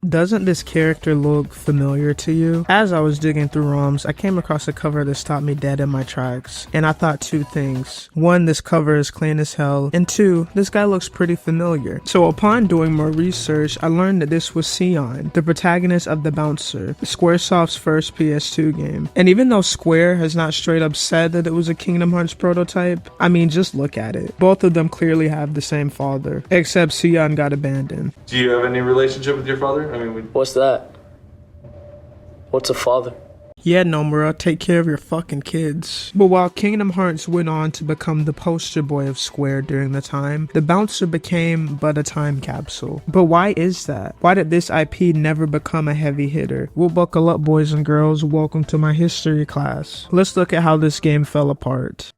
Doesn't this character look familiar to you? As I was digging through ROMs, I came across a cover that stopped me dead in my tracks, and I thought two things. One, this cover is clean as hell, and two, this guy looks pretty familiar. So upon doing more research, I learned that this was Sion, the protagonist of The Bouncer, Squaresoft's first PS2 game. And even though Square has not straight up said that it was a Kingdom Hearts prototype, I mean, just look at it. Both of them clearly have the same father, except Sion got abandoned. Do you have any relationship with your father? I mean, What's that? What's a father? Yeah, Nomura, take care of your fucking kids. But while Kingdom Hearts went on to become the poster boy of Square during the time, The Bouncer became but a time capsule. But why is that? Why did this IP never become a heavy hitter? Well, buckle up, boys and girls. Welcome to my history class. Let's look at how this game fell apart.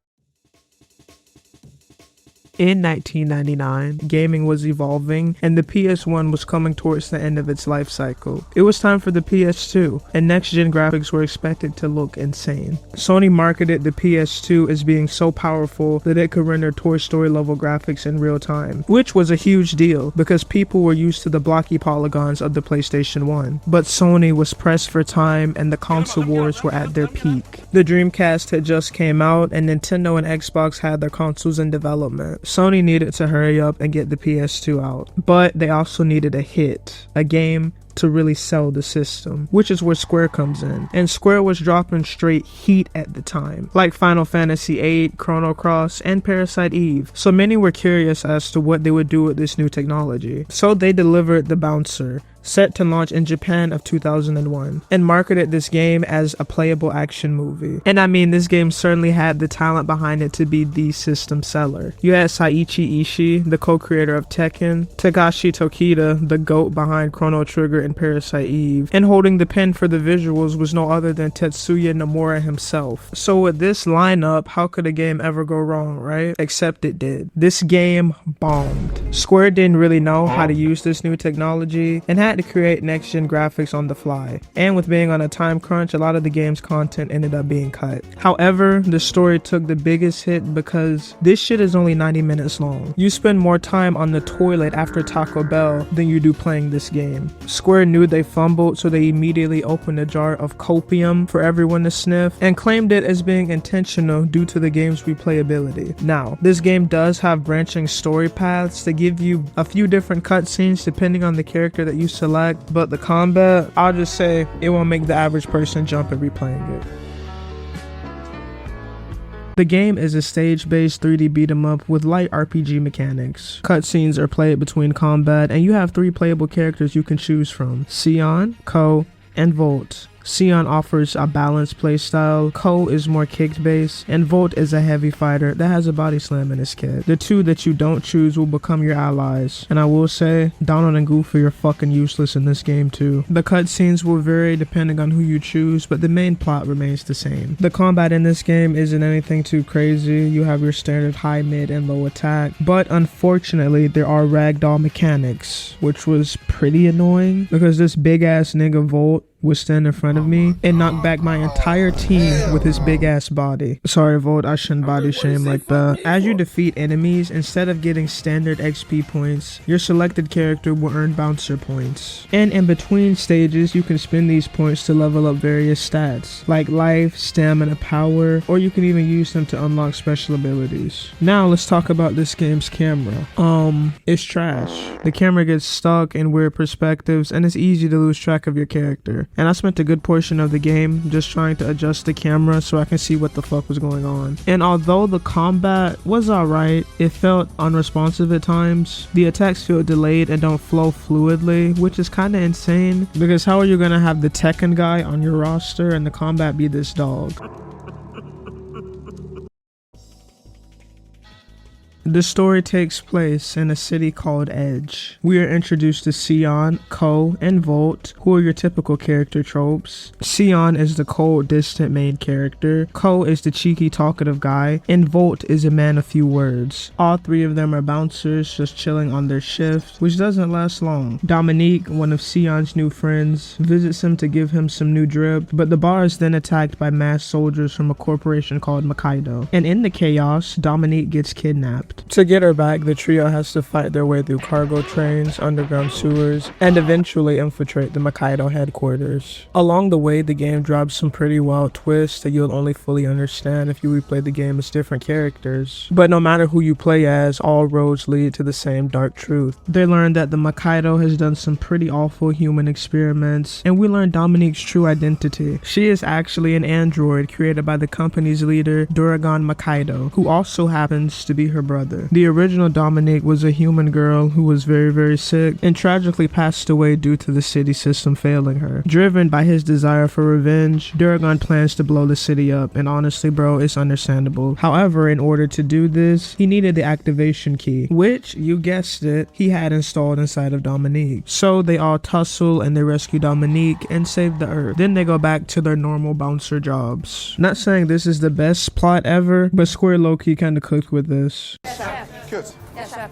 In 1999, gaming was evolving, and the PS1 was coming towards the end of its life cycle. It was time for the PS2, and next-gen graphics were expected to look insane. Sony marketed the PS2 as being so powerful that it could render Toy Story level graphics in real time, which was a huge deal because people were used to the blocky polygons of the PlayStation 1. But Sony was pressed for time, and the console wars were at their peak. The Dreamcast had just came out, and Nintendo and Xbox had their consoles in development. Sony needed to hurry up and get the PS2 out, but they also needed a hit, a game to really sell the system, which is where Square comes in. And Square was dropping straight heat at the time, like Final Fantasy VIII, Chrono Cross, and Parasite Eve. So many were curious as to what they would do with this new technology. So they delivered The Bouncer, set to launch in Japan of 2001, and marketed this game as a playable action movie. And I mean, this game certainly had the talent behind it to be the system seller. You had Saiichi Ishii, the co-creator of Tekken, Takashi Tokita, the GOAT behind Chrono Trigger and Parasite Eve, and holding the pen for the visuals was no other than Tetsuya Nomura himself. So with this lineup, how could a game ever go wrong, right? Except it did. This game bombed. Square didn't really know how to use this new technology, and had to create next-gen graphics on the fly. And with being on a time crunch, a lot of the game's content ended up being cut. However, the story took the biggest hit because this shit is only 90 minutes long. You spend more time on the toilet after Taco Bell than you do playing this game. Square knew they fumbled, so they immediately opened a jar of copium for everyone to sniff and claimed it as being intentional due to the game's replayability. Now, this game does have branching story paths that give you a few different cutscenes depending on the character that you select, but the combat, I'll just say it won't make the average person jump at replaying it. The game is a stage-based 3D beat-em-up with light RPG mechanics. Cutscenes are played between combat, and you have 3 playable characters you can choose from: Sion, Ko, and Volt. Sion offers a balanced playstyle, Ko is more kick-based, and Volt is a heavy fighter that has a body slam in his kit. The two that you don't choose will become your allies, and I will say, Donald and Goofy are fucking useless in this game too. The cutscenes will vary depending on who you choose, but the main plot remains the same. The combat in this game isn't anything too crazy. You have your standard high, mid, and low attack, but unfortunately there are ragdoll mechanics, which was pretty annoying because this big-ass nigga Volt would stand in front of me and knock back my entire team with his big ass body. Sorry Volt, I shouldn't body shame like that. As you defeat enemies, instead of getting standard XP points, your selected character will earn bouncer points. And in between stages, you can spend these points to level up various stats, like life, stamina, power, or you can even use them to unlock special abilities. Now let's talk about this game's camera. It's trash. The camera gets stuck in weird perspectives, and it's easy to lose track of your character. And I spent a good portion of the game just trying to adjust the camera so I can see what the fuck was going on. And although the combat was alright, it felt unresponsive at times. The attacks feel delayed and don't flow fluidly, which is kinda insane because how are you gonna have the Tekken guy on your roster and the combat be this dog? The story takes place in a city called Edge. We are introduced to Sion, Ko, and Volt, who are your typical character tropes. Sion is the cold, distant main character, Ko is the cheeky, talkative guy, and Volt is a man of few words. All 3 of them are bouncers just chilling on their shift, which doesn't last long. Dominique, one of Sion's new friends, visits him to give him some new drip, but the bar is then attacked by masked soldiers from a corporation called Makaido. And in the chaos, Dominique gets kidnapped. kidnapped. To get her back, the trio has to fight their way through cargo trains, underground sewers, and eventually infiltrate the Makaido headquarters. Along the way, the game drops some pretty wild twists that you'll only fully understand if you replay the game as different characters. But no matter who you play as, all roads lead to the same dark truth. They learn that the Makaido has done some pretty awful human experiments, and we learn Dominique's true identity. She is actually an android created by the company's leader, Duragon Makaido, who also happens to be her brother. The original Dominique was a human girl who was very sick and tragically passed away due to the city system failing her. Driven by his desire for revenge, Duragon plans to blow the city up, and honestly bro, it's understandable. However, in order to do this, he needed the activation key, which, you guessed it, he had installed inside of Dominique. So they all tussle and they rescue Dominique and save the earth. Then they go back to their normal bouncer jobs. Not saying this is the best plot ever, but Square low-key kinda cooked with this. Good.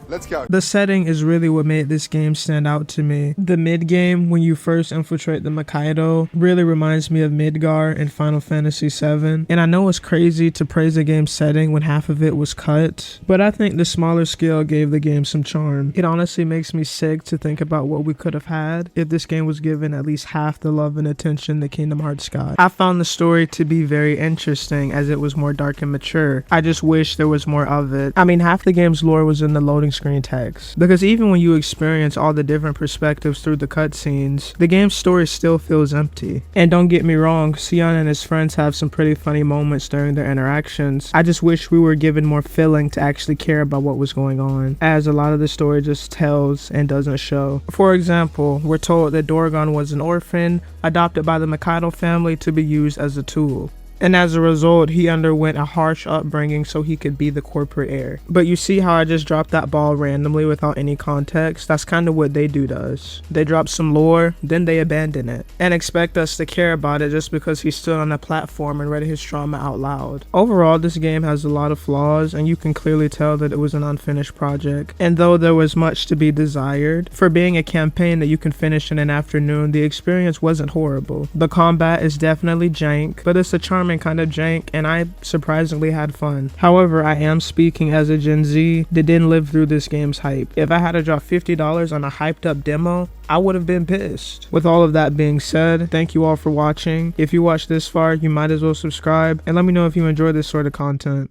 Let's go. The setting is really what made this game stand out to me. The mid-game, when you first infiltrate the Makaido, really reminds me of Midgar in Final Fantasy VII. And I know it's crazy to praise a game's setting when half of it was cut, but I think the smaller scale gave the game some charm. It honestly makes me sick to think about what we could have had if this game was given at least half the love and attention that Kingdom Hearts got. I found the story to be very interesting as it was more dark and mature. I just wish there was more of it. I mean, half the game's lore was in the loading screen text, because even when you experience all the different perspectives through the cutscenes, the game's story still feels empty. And don't get me wrong, Sion and his friends have some pretty funny moments during their interactions. I just wish we were given more feeling to actually care about what was going on, as a lot of the story just tells and doesn't show. For example, we're told that Duragon was an orphan adopted by the Mikado family to be used as a tool. And as a result, he underwent a harsh upbringing so he could be the corporate heir. But you see how I just dropped that ball randomly without any context? That's kind of what they do to us. They drop some lore, then they abandon it, and expect us to care about it just because he stood on a platform and read his trauma out loud. Overall, this game has a lot of flaws, and you can clearly tell that it was an unfinished project. And though there was much to be desired, for being a campaign that you can finish in an afternoon, the experience wasn't horrible. The combat is definitely jank, but it's a charming kind of jank, and I surprisingly had fun. However, I am speaking as a Gen Z that didn't live through this game's hype. If I had to drop $50 on a hyped up demo, I would have been pissed. With all of that being said, thank you all for watching. If you watched this far, you might as well subscribe, and let me know if you enjoy this sort of content.